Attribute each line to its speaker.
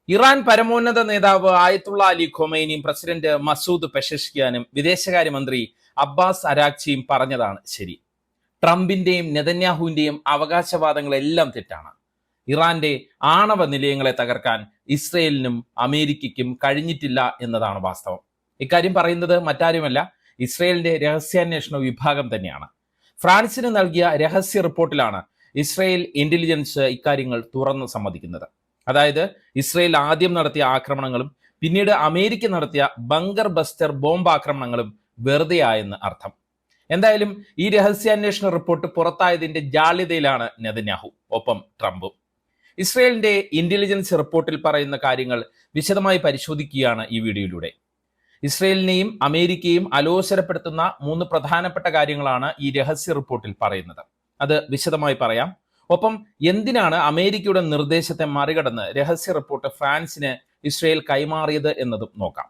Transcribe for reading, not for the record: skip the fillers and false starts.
Speaker 1: Iran പരമോന്നത നേതാവ് ആയത്തുള്ള Ali ഖൊമൈനിയും president Masoud പെഷഷ്കിയാനും വിദേശകാര്യമന്ത്രി അബ്ബാസ് അരാക്ചിയും പറഞ്ഞതാണ് ശരി. ട്രംപിന്റെയും നെതന്യാഹുവിന്റെയും അവകാശവാദങ്ങളെല്ലാം തെറ്റാണ്. ഇറാന്റെ ആണവ നിലയങ്ങളെ തകർക്കാൻ ഇസ്രയേലിനും അമേരിക്കയ്ക്കും കഴിഞ്ഞിട്ടില്ല എന്നതാണ് വാസ്തവം. ഇക്കാര്യം പറയുന്നത് മറ്റാരുമല്ല, ഇസ്രയേലിന്റെ രഹസ്യാന്വേഷണ വിഭാഗം തന്നെയാണ്. ഫ്രാൻസിന് നൽകിയ രഹസ്യ റിപ്പോർട്ടിലാണ് ഇസ്രയേൽ ഇന്റലിജൻസ് ഇക്കാര്യങ്ങൾ തുറന്നു സമ്മതിക്കുന്നത്. അതായത് ഇസ്രയേൽ ആദ്യം നടത്തിയ ആക്രമണങ്ങളും പിന്നീട് അമേരിക്ക നടത്തിയ ബങ്കർ ബസ്റ്റർ ബോംബ് ആക്രമണങ്ങളും വെറുതെ ആയെന്ന് അർത്ഥം. എന്തായാലും ഈ രഹസ്യാന്വേഷണ റിപ്പോർട്ട് പുറത്തായതിന്റെ ജാള്യതയിലാണ് നെതന്യാഹു, ഒപ്പം ട്രംപും. ഇസ്രയേലിന്റെ ഇന്റലിജൻസ് റിപ്പോർട്ടിൽ പറയുന്ന കാര്യങ്ങൾ വിശദമായി പരിശോധിക്കുകയാണ് ഈ വീഡിയോയിലൂടെ. ഇസ്രയേലിനെയും അമേരിക്കയും അലോസരപ്പെടുത്തുന്ന 3 പ്രധാനപ്പെട്ട കാര്യങ്ങളാണ് ഈ രഹസ്യ റിപ്പോർട്ടിൽ പറയുന്നത്. അത് വിശദമായി പറയാം. ഒപ്പം എന്തിനാണ് അമേരിക്കയുടെ നിർദ്ദേശത്തെ മറികടന്ന് രഹസ്യ റിപ്പോർട്ട് ഫ്രാൻസിന് ഇസ്രയേൽ കൈമാറിയത് എന്നതും നോക്കാം.